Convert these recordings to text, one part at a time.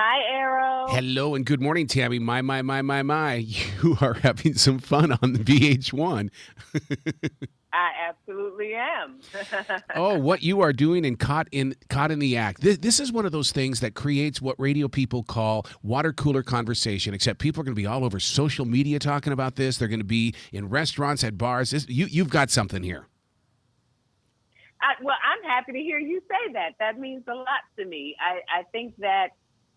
Hi, Arrow. Hello and good morning, Tami. My. You are having some fun on the VH1. I absolutely am. Oh, what you are doing and caught in the act. This is one of those things that creates what radio people call water cooler conversation, except people are going to be all over social media talking about this. They're going to be in restaurants, at bars. You've got something here. Well, I'm happy to hear you say that. That means a lot to me. I think that,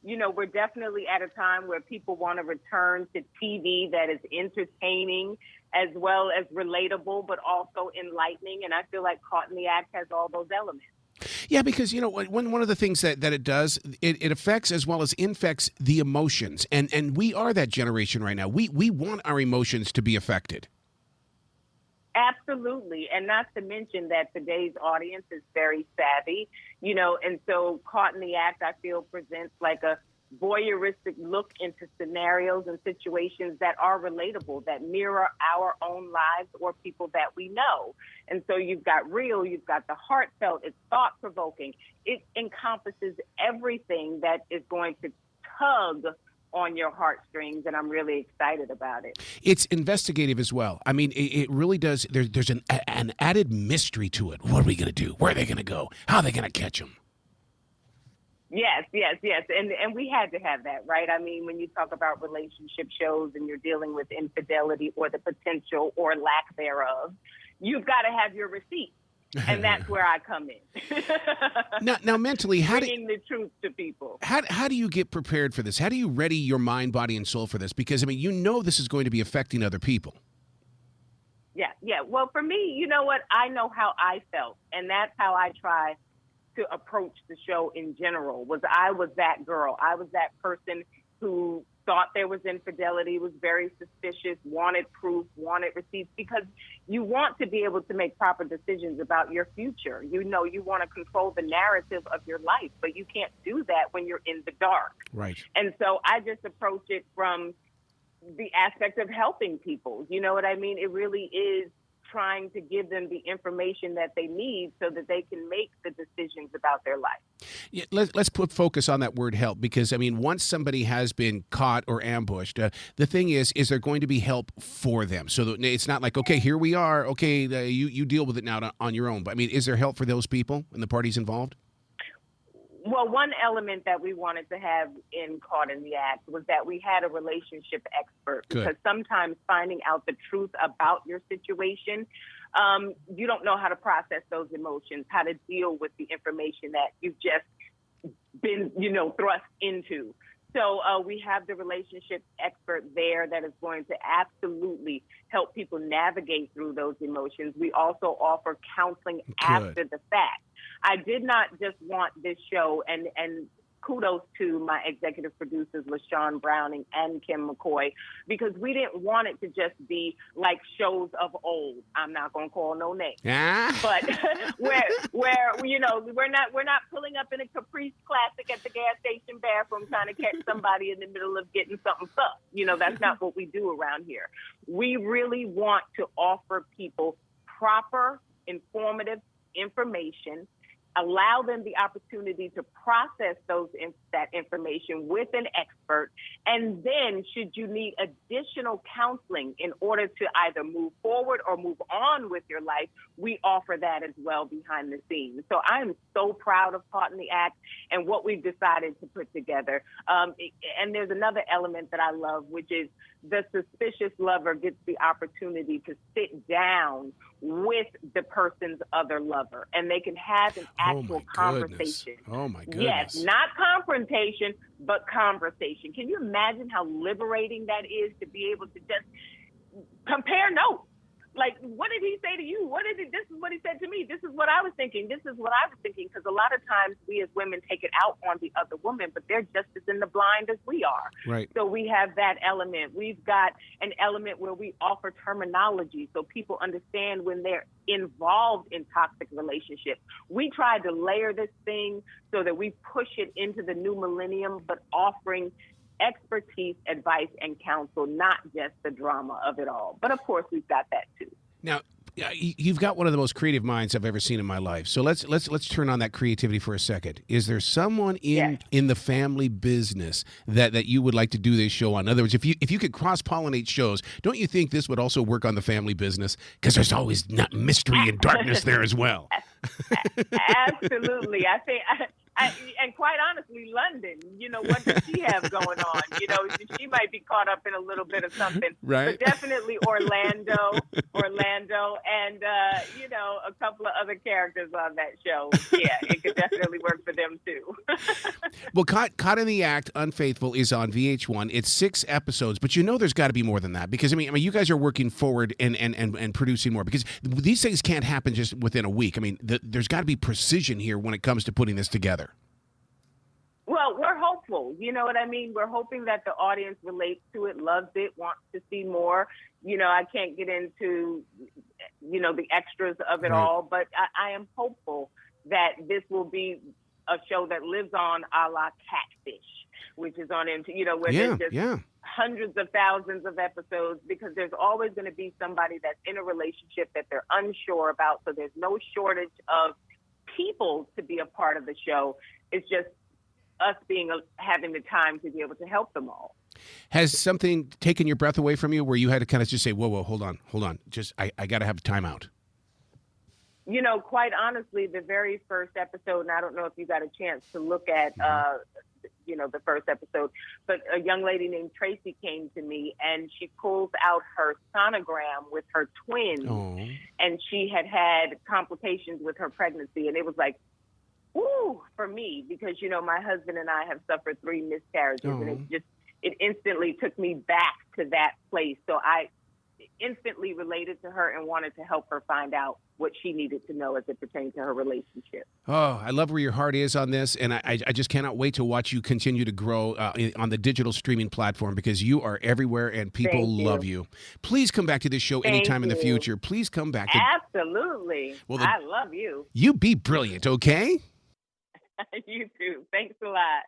we're definitely at a time where people want to return to TV that is entertaining as well as relatable, but also enlightening. And I feel like Caught in the Act has all those elements. Yeah, because one of the things that it does, it affects as well as infects the emotions, and we are that generation right now. We want our emotions to be affected. Absolutely. And not to mention that today's audience is very savvy, and so Caught in the Act, I feel, presents like a voyeuristic look into scenarios and situations that are relatable, that mirror our own lives or people that we know. And so you've got real, you've got the heartfelt, it's thought-provoking. It encompasses everything that is going to tug on your heartstrings, and I'm really excited about it. It's investigative as well. I mean, it really does. There's an added mystery to it. What are we going to do? Where are they going to go? How are they going to catch them? Yes. And we had to have that, right? I mean, when you talk about relationship shows and you're dealing with infidelity or the potential or lack thereof, you've got to have your receipts. And that's where I come in. Now, mentally, bringing the truth to people. How do you get prepared for this? How do you ready your mind, body, and soul for this? Because, I mean, this is going to be affecting other people. Yeah. Well, for me, you know what? I know how I felt, and that's how I try to approach the show in general. I was that girl. I was that person who thought there was infidelity, was very suspicious, wanted proof, wanted receipts, because you want to be able to make proper decisions about your future. You want to control the narrative of your life, but you can't do that when you're in the dark. Right. And so I just approach it from the aspect of helping people. You know what I mean? It really is trying to give them the information that they need so that they can make the decisions about their life. Yeah, let's put focus on that word help, because, I mean, once somebody has been caught or ambushed, the thing is there going to be help for them? So that it's not like, okay, here we are, okay, you deal with it now on your own. But, I mean, is there help for those people and the parties involved? Well, one element that we wanted to have in Caught in the Act was that we had a relationship expert. Good. Because sometimes finding out the truth about your situation, you don't know how to process those emotions, how to deal with the information that you've just been, thrust into. So we have the relationship expert there that is going to absolutely help people navigate through those emotions. We also offer counseling after the fact. I did not just want this show, and kudos to my executive producers, LaShawn Browning and Kim McCoy, because we didn't want it to just be like shows of old. I'm not going to call no names, but where we're not pulling up in a Caprice Classic at the gas station bathroom trying to catch somebody in the middle of getting something stuck. That's not what we do around here. We really want to offer people proper, informative information, allow them the opportunity to process that information with an expert, and then should you need additional counseling in order to either move forward or move on with your life, we offer that as well behind the scenes. So I am so proud of Caught in the Act and what we've decided to put together. And there's another element that I love, which is the suspicious lover gets the opportunity to sit down with the person's other lover, and they can have an actual conversation. Oh, my goodness. Yes, not confrontation, but conversation. Can you imagine how liberating that is to be able to just compare notes? Like, what did he say to you? This is what he said to me. This is what I was thinking. This is what I was thinking. Because a lot of times we as women take it out on the other woman, but they're just as in the blind as we are. Right. So we have that element. We've got an element where we offer terminology so people understand when they're involved in toxic relationships. We tried to layer this thing so that we push it into the new millennium, but offering expertise, advice, and counsel, not just the drama of it all. But of course, we've got that too. Now, Yeah, you've got one of the most creative minds I've ever seen in my life. So let's turn on that creativity for a second. Is there someone Yes. in the family business that you would like to do this show on? In other words, if you could cross pollinate shows, don't you think this would also work on the family business? Because there's always not mystery and darkness there as well. Absolutely. I think, and quite honestly, London, what does she have going on? She might be caught up in a little bit of something. Right. But definitely Orlando, and, a couple of other characters on that show. Yeah, it could definitely work for them, too. Well, Caught in the Act, Unfaithful is on VH1. It's 6 episodes, but there's got to be more than that because, I mean, you guys are working forward and producing more because these things can't happen just within a week. I mean, there's got to be precision here when it comes to putting this together. Well, we're hopeful. You know what I mean? We're hoping that the audience relates to it, loves it, wants to see more. I can't get into, the extras of it Right. all, but I am hopeful that this will be a show that lives on a la Catfish, which is on MTV, where there's just hundreds of thousands of episodes because there's always going to be somebody that's in a relationship that they're unsure about. So there's no shortage of people to be a part of the show. It's just us having the time to be able to help them all. Has something taken your breath away from you where you had to kind of just say, whoa, hold on. Just, I got to have a timeout. Quite honestly, the very first episode, and I don't know if you got a chance to look at, the first episode, but a young lady named Tracy came to me and she pulls out her sonogram with her twins. Oh. And she had complications with her pregnancy. And it was like, ooh, for me, because, my husband and I have suffered 3 miscarriages and it instantly took me back to that place. So I instantly related to her and wanted to help her find out what she needed to know as it pertained to her relationship. Oh, I love where your heart is on this, and I just cannot wait to watch you continue to grow on the digital streaming platform because you are everywhere and people love you. Please come back to this show anytime in the future. Please come back. Absolutely. Well, I love you. You be brilliant, okay? You too. Thanks a lot.